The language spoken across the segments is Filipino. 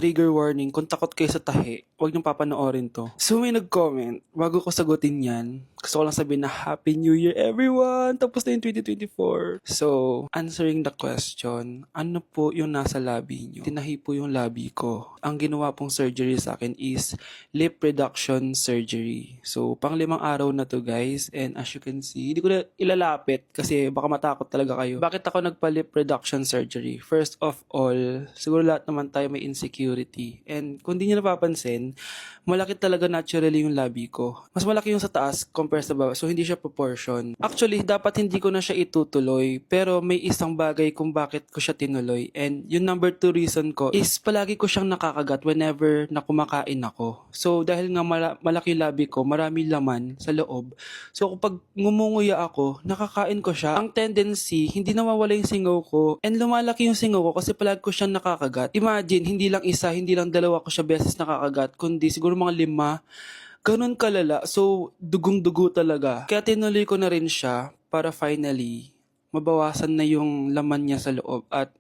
trigger warning, kung takot kayo sa tahi, huwag niyong papanoorin to. So may nag-comment, bago ko sagutin yan, gusto ko lang sabihin na Happy New Year everyone! Tapos na yung 2024. So, answering the question, ano po yung nasa labi niyo? Tinahi po yung labi ko. Ang ginawa pong surgery sa akin is lip reduction surgery. So, pang 5 araw na to guys. And as you can see, hindi ko na ilalapit kasi baka matakot talaga kayo. Bakit ako nagpa-lip reduction surgery? First of all, siguro lahat naman tayo may insecurity. And kung di nyo napapansin, malaki talaga naturally yung labi ko. Mas malaki yung sa taas compare sa baba. So, hindi siya proportion. Actually, dapat hindi ko na siya itutuloy. Pero may isang bagay kung bakit ko siya tinuloy. And yung number 2 reason ko is palagi ko siyang nakakagat whenever na kumakain ako. So, dahil nga malaki yung labi ko, marami laman sa loob. So, kapag ngumunguya ako, nakakain ko siya. Ang tendency, hindi nawawala yung singaw ko. And lumalaki yung singaw ko kasi palagi ko siyang nakakagat. Imagine, hindi lang isa, hindi lang dalawa ko siya beses nakakagat, kundi siguro mga 5. Ganun kalala. So, dugong-dugo talaga. Kaya tinuloy ko na rin siya para finally mabawasan na yung laman niya sa loob at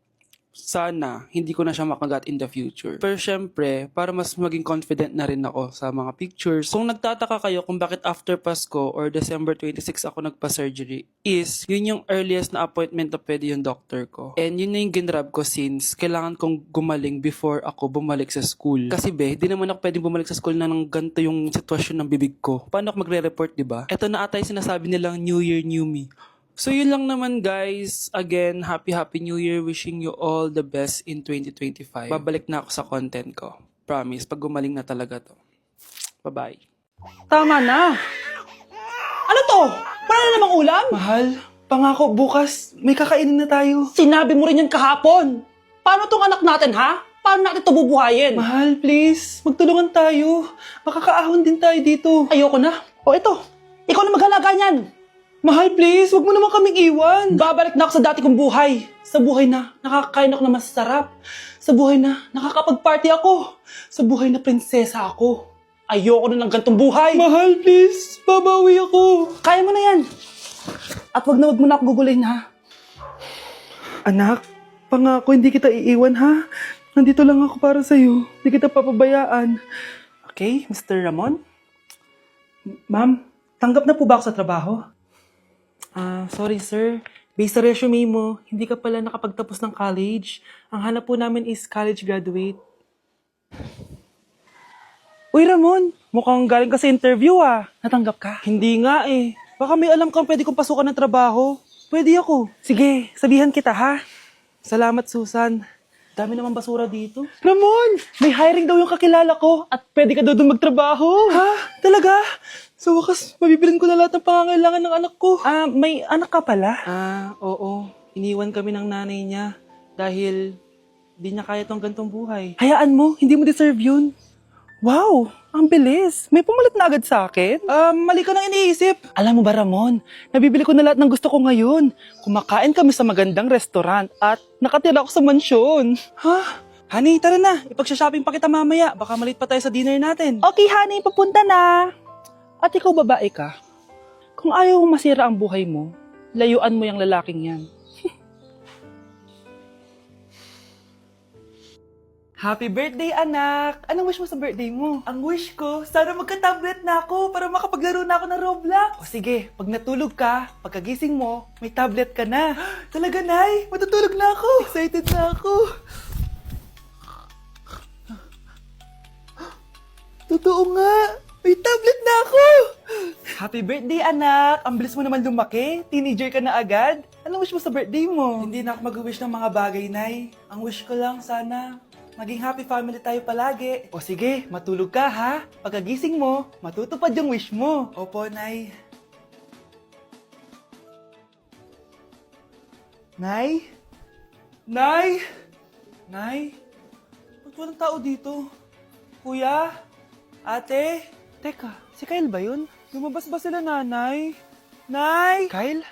sana hindi ko na siya makagat in the future. Pero syempre, para mas maging confident na rin ako sa mga pictures. Kung nagtataka kayo kung bakit after Pasko or December 26 ako nagpa-surgery, is yun yung earliest na appointment na pwede yung doctor ko. And yun na yung ginrab ko since kailangan kong gumaling before ako bumalik sa school. Kasi di naman ako pwedeng bumalik sa school na nang ganito yung sitwasyon ng bibig ko. Paano ako magre-report, diba? Ito na ata yung sinasabi nilang New Year, New Me. So yun lang naman guys. Again, Happy New Year. Wishing you all the best in 2025. Babalik na ako sa content ko. Promise, pag gumaling na talaga to. Bye-bye. Tama na! Ano to? Wala na namang ulam? Mahal, pangako bukas may kakainin na tayo. Sinabi mo rin yan kahapon. Paano tong anak natin, ha? Paano natin ito bubuhayin? Mahal, please. Magtulungan tayo. Makakaahon din tayo dito. Ayoko na. O ito, ikaw na maghalaga niyan. Mahal, please. Huwag mo naman kaming iwan. Babalik na ako sa dati kong buhay. Sa buhay na nakakain ako na masarap. Sa buhay na nakakapag-party ako. Sa buhay na prinsesa ako. Ayoko na ng gantong buhay. Mahal, please. Babawi ako. Kaya mo na yan. At wag mo na ako gugulin, ha? Anak, pangako hindi kita iiwan, ha? Nandito lang ako para sa'yo. Hindi kita papabayaan. Okay, Mr. Ramon? Ma'am, tanggap na po ba ako sa trabaho? Sorry sir. Based sa resume mo, hindi ka pala nakapagtapos ng college. Ang hanap po namin is college graduate. Uy Ramon, mukhang galing ka sa interview ah. Natanggap ka? Hindi nga eh. Baka may alam kang pwede kong pasukan ng trabaho. Pwede ako. Sige, sabihan kita ha. Salamat Susan. Dami naman basura dito. Ramon, may hiring daw yung kakilala ko at pwede ka daw doon magtrabaho. Ha? Talaga? Sa wakas, mabibilin ko na lahat ng pangangailangan ng anak ko. May anak ka pala? Oo. Iniwan kami ng nanay niya dahil di niya kaya tong gantong buhay. Hayaan mo, hindi mo deserve yun. Wow, ang bilis. May pumalit na agad sa akin. Mali ka nang iniisip. Alam mo ba Ramon, nabibili ko na lahat ng gusto ko ngayon. Kumakain kami sa magandang restaurant at nakatira ako sa mansyon. Ha? Honey, tara na. Ipag-shopping pa kita mamaya. Baka malit pa tayo sa dinner natin. Okay honey, papunta na. At ikaw babae ka, kung ayaw mo masira ang buhay mo, layuan mo yung lalaking yan. Happy birthday, anak! Anong wish mo sa birthday mo? Ang wish ko, sana magka-tablet na ako para makapaglaro na ako ng Roblox. O sige, pag natulog ka, pagkagising mo, may tablet ka na. Talaga, Nay? Matutulog na ako. Excited na ako. Totoo nga. May tablet na ako! Happy birthday, anak! Ang bilis mo naman lumaki. Teenager ka na agad. Anong wish mo sa birthday mo? Hindi na ako mag-wish ng mga bagay, Nay. Ang wish ko lang, sana maging happy family tayo palagi. O sige, matulog ka, ha? Pagkagising mo, matutupad yung wish mo. Opo, Nay. Nay? Nay? Nay? Ba't walang tao dito? Kuya? Ate? Teka, si Kyle ba yun? Lumabas ba sila nanay? Nay! Kyle?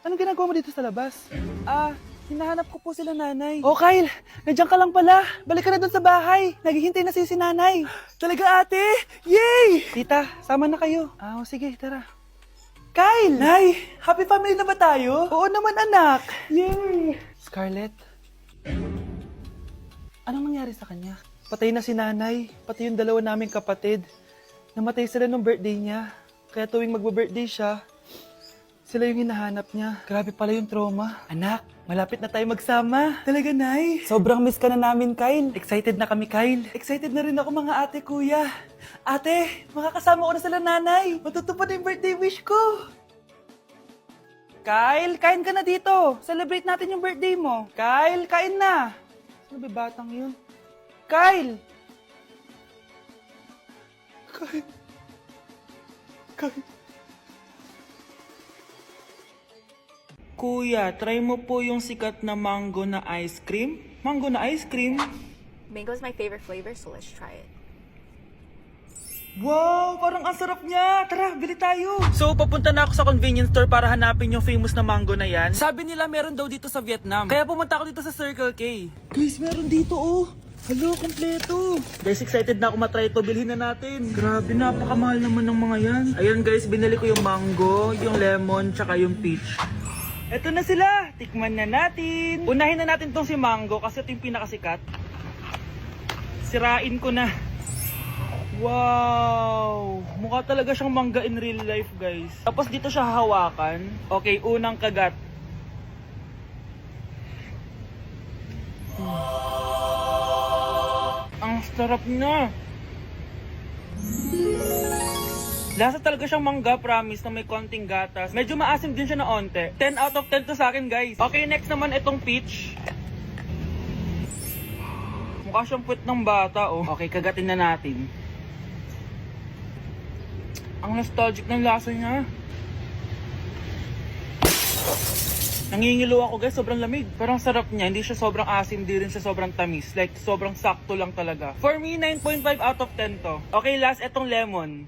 Anong ginagawa mo dito sa labas? Hinahanap ko po sila nanay. Oh, Kyle! Nandiyan ka lang pala. Balik ka na dun sa bahay. Naghihintay na si nanay. Talaga ate? Yay! Tita, sama na kayo. Sige, tara. Kyle! Nay, happy family na ba tayo? Oo naman anak. Yay! Scarlett? Anong nangyari sa kanya? Patay na si nanay, pati yung dalawa naming kapatid. Namatay sila nung birthday niya. Kaya tuwing magbe-birthday siya, sila yung hinahanap niya. Grabe pala yung trauma. Anak, malapit na tayo magsama. Talaga, Nay. Sobrang miss ka na namin, Kyle. Excited na kami, Kyle. Excited na rin ako, mga ate, kuya. Ate, makakasama ko na sila nanay. Matutupad na yung birthday wish ko. Kyle, kain ka na dito. Celebrate natin yung birthday mo. Kyle, kain na. Sino ba batang yun? Kyle! Kyle. Kuya, try mo po yung sikat na mango na ice cream. Mango na ice cream? Mango is my favorite flavor, so let's try it. Wow, parang ang sarap niya. Tara, bili tayo. So, papunta na ako sa convenience store para hanapin yung famous na mango na yan. Sabi nila meron daw dito sa Vietnam. Kaya pumunta ako dito sa Circle K. Guys, meron dito oh. Hello, kompleto. Guys, excited na ako matry ito. Bilhin na natin. Grabe, napakamahal naman ng mga yan. Ayun guys, binili ko yung mango, yung lemon, tsaka yung peach. Eto na sila. Tikman na natin. Unahin na natin tong si mango kasi ito yung pinakasikat. Sirain ko na. Wow! Mukha talaga siyang mangga in real life, guys. Tapos dito siya hahawakan. Okay, unang kagat. Ang sarap niya. Lasa talaga siyang mangga, promise, na may konting gatas. Medyo maasim din siya na onte. 10 out of 10 to sa akin, guys. Okay, next naman itong peach. Mukha siyang puwet ng bata, oh. Okay, kagatin na natin. Ang nostalgic ng lasa niya. Nangingilo ako, guys, sobrang lamig. Parang sarap niya, hindi siya sobrang asim, hindi rin siya sobrang tamis. Like, sobrang sakto lang talaga. For me, 9.5 out of 10 to. Okay, last, etong lemon.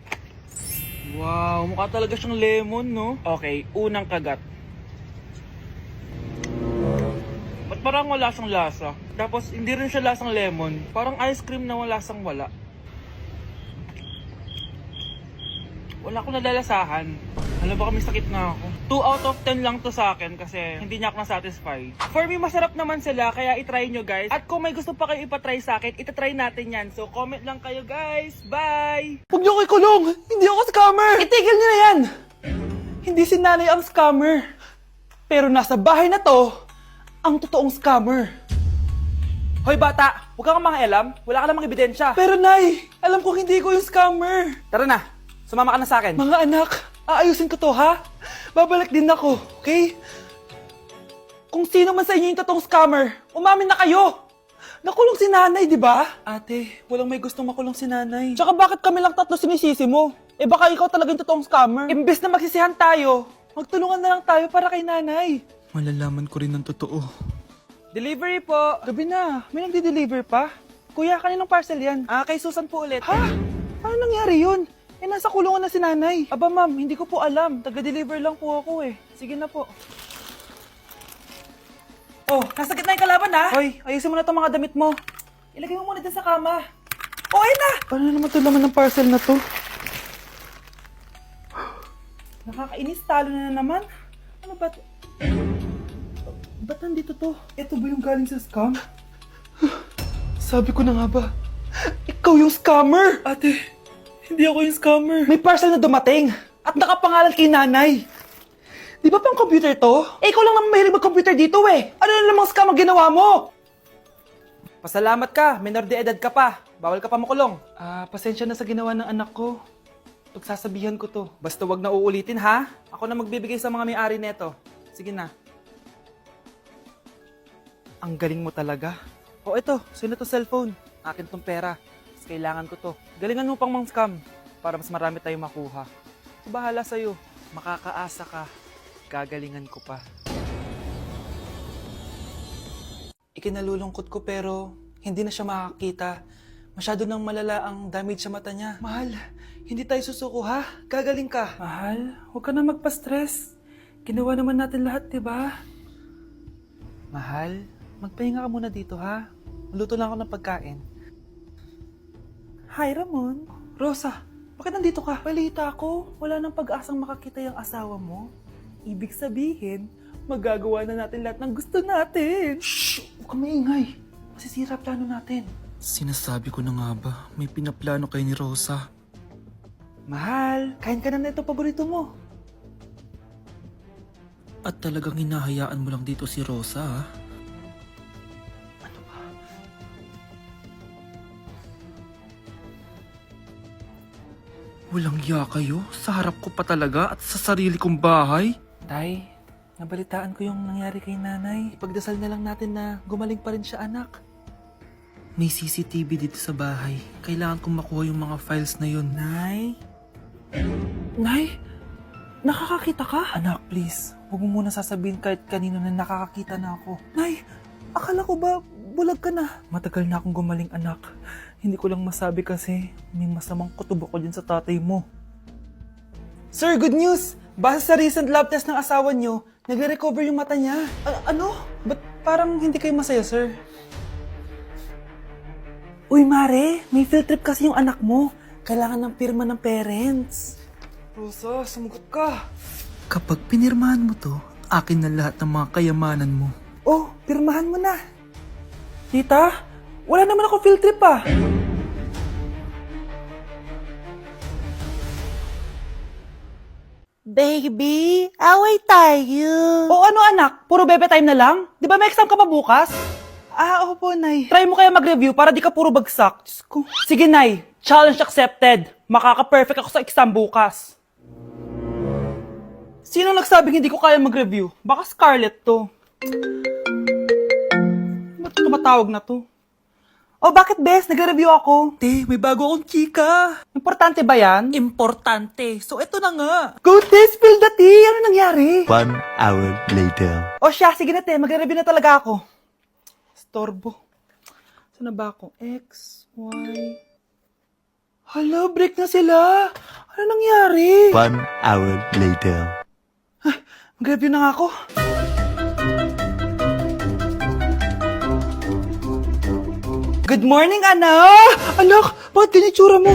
Wow, mukha talaga siyang lemon, no? Okay, unang kagat. Ba't parang wala siyang lasa? Tapos, hindi rin siya lasang lemon. Parang ice cream na wala lasang wala. Wala akong nadalasahan. Alam ba kami sakit na ako. 2 out of 10 lang to sa akin kasi hindi niya ako na-satisfy. For me, masarap naman sila kaya itry nyo guys. At kung may gusto pa kayo ipatry sa akin, itatry natin yan. So comment lang kayo guys. Bye! Huwag niyo ko ikulong! Hindi ako scammer! Itigil niyo na yan! Hindi si nanay ang scammer. Pero nasa bahay na to, ang totoong scammer. Hoy bata, huwag kang mga alam. Wala ka namang ebidensya. Pero nay, alam ko hindi ko yung scammer. Tara na, sumama ka na sa akin. Mga anak, aayusin ko to ha. Babalik din ako, okay? Kung sino man sa inyo yung totoong scammer, umamin na kayo. Nakulong si nanay, di ba? Ate, walang may gustong makulong si nanay. Tsaka bakit kami lang tatlo sinisisi mo? Eh baka ikaw talaga yung totoong scammer. Imbes na magsisihan tayo, magtulungan na lang tayo para kay nanay. Malalaman ko rin ang totoo. Delivery po! Gabi na, may nagde-deliver pa? Kuya, kaninong parcel yan? Kay Susan po ulit. Ha? Paano nangyari yun? Eh, nasa kulungan na si nanay. Aba ma'am, hindi ko po alam. Taga-deliver lang po ako eh. Sige na po. Oh, nasa gitna yung kalaban ha? Hoy, ayusin mo na itong mga damit mo. Ilagay mo muna dyan sa kama. Oh, ayun na! Paano naman ito laman ng parcel na to? Nakakainis, talo na naman. Ano ba ito? Ba't nandito to? Ito ba yung galing sa scam? Sabi ko na nga ba, ikaw yung scammer! Ate, hindi ako yung scammer. May parcel na dumating at nakapangalan kay nanay. Di ba pang computer to? Eh, ikaw lang naman mahilig mag-computer dito eh. Ano na namang scam ang ginawa mo? Pasalamat ka, minor de edad ka pa. Bawal ka pa makulong. Pasensya na sa ginawa ng anak ko. Pagsasabihan ko to. Basta wag na uulitin ha. Ako na magbibigay sa mga may-ari neto. Sige na. Ang galing mo talaga. O eto, sino to cellphone? Akin tong pera. Mas kailangan ko to. Galingan mo pang mang-scam para mas marami tayong makuha. So, bahala sa'yo. Makakaasa ka. Gagalingan ko pa. Ikinalulungkot ko pero hindi na siya makakita. Masyado nang malala ang damage sa mata niya. Mahal, hindi tayo susuko ha? Gagaling ka. Mahal, huwag ka na magpa-stress. Ginawa naman natin lahat, diba? Mahal, magpahinga ka muna dito ha. Maluto lang ako ng pagkain. Hi, Ramon. Rosa, bakit nandito ka? Balita ko, wala nang pag-asang makakita yung asawa mo. Ibig sabihin, magagawa na natin lahat ng gusto natin. Shhh! Huwag ka maingay. Masisira plano natin. Sinasabi ko na nga ba, may pinaplano kayo ni Rosa. Mahal, kain ka na ito paborito mo. At talagang hinahayaan mo lang dito si Rosa, ha? Ano ba? Walang iya kayo? Sa harap ko pa talaga at sa sarili kong bahay? Tay, nabalitaan ko yung nangyari kay nanay. Ipagdasal na lang natin na gumaling pa rin siya, anak. May CCTV dito sa bahay. Kailangan kong makuha yung mga files na yun. Nay? Nay? Nakakakita ka? Anak, please. Huwag mo muna sasabihin kahit kanino na nakakakita na ako. Nay, akala ko ba bulag ka na? Matagal na akong gumaling, anak. Hindi ko lang masabi kasi may masamang kutob ako dyan sa tatay mo. Sir, good news! Base sa recent lab test ng asawa niyo, nagre-recover yung mata niya. Ano? Ba't parang hindi kayo masaya, sir? Uy, Mare, may field trip kasi yung anak mo. Kailangan ng pirma ng parents. Rosa, sumagot ka. Kapag pinirmahan mo to, akin na lahat ng mga kayamanan mo. Oh, pirmahan mo na. Tita, wala naman ako field trip ah. Baby, away tayo. O ano anak, puro bebe time na lang? Di ba may exam ka pa bukas? Opo, Nay. Try mo kaya mag-review para di ka puro bagsak. Diyos ko. Sige, Nay. Challenge accepted. Makaka-perfect ako sa exam bukas. Sino nagsabing hindi ko kaya mag-review? Baka Scarlett to. Ba't tumatawag na to? Oh, bakit, Bes? Nag-review ako. Te, may bago akong chika. Importante ba yan? Importante. So, eto na nga. Go, Te! Spill the tea! Ano nangyari? 1 hour later. O siya, sige na, Te. Magre-review na talaga ako. Storbo. Saan na ba ako? X, Y... Hala, break na sila. Ano nangyari? 1 hour later. Mag-review na nga ako. Good morning, anak! Anak, bakit ganyan tsura mo?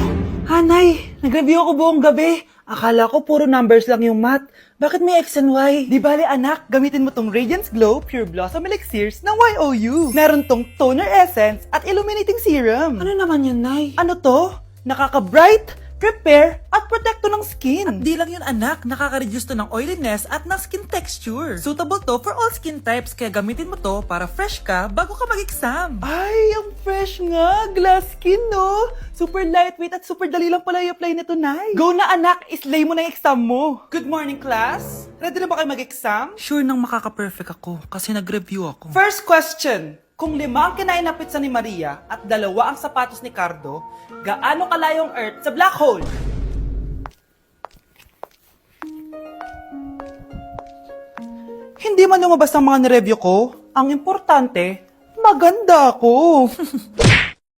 Hanay, nag-review ako buong gabi. Akala ko puro numbers lang yung math. Bakit may X and Y? Di bale, anak, gamitin mo tong Radiance Glow Pure Blossom Elixirs ng YOU. Meron tong toner essence at illuminating serum. Ano naman yun, Nay? Ano to? Nakaka-bright, prepare, at protekto ng skin. At di lang yun, anak. Nakaka-reduce to ng oiliness at ng skin texture. Suitable to for all skin types, kaya gamitin mo to para fresh ka bago ka mag-exam. Ay, ang fresh nga. Glass skin, no? Super lightweight at super dali lang pala i-apply nito, Nay. Go na, anak. Islay mo na yung exam mo. Good morning, class. Ready na ba kayo mag-exam? Sure nang makaka-perfect ako kasi nag-review ako. First question. Kung 5 ang kinain na pizza ni Maria at 2 ang sapatos ni Cardo, gaano kalayo ang Earth sa black hole? Hindi man lumabas ang mga nireview ko. Ang importante, maganda ako.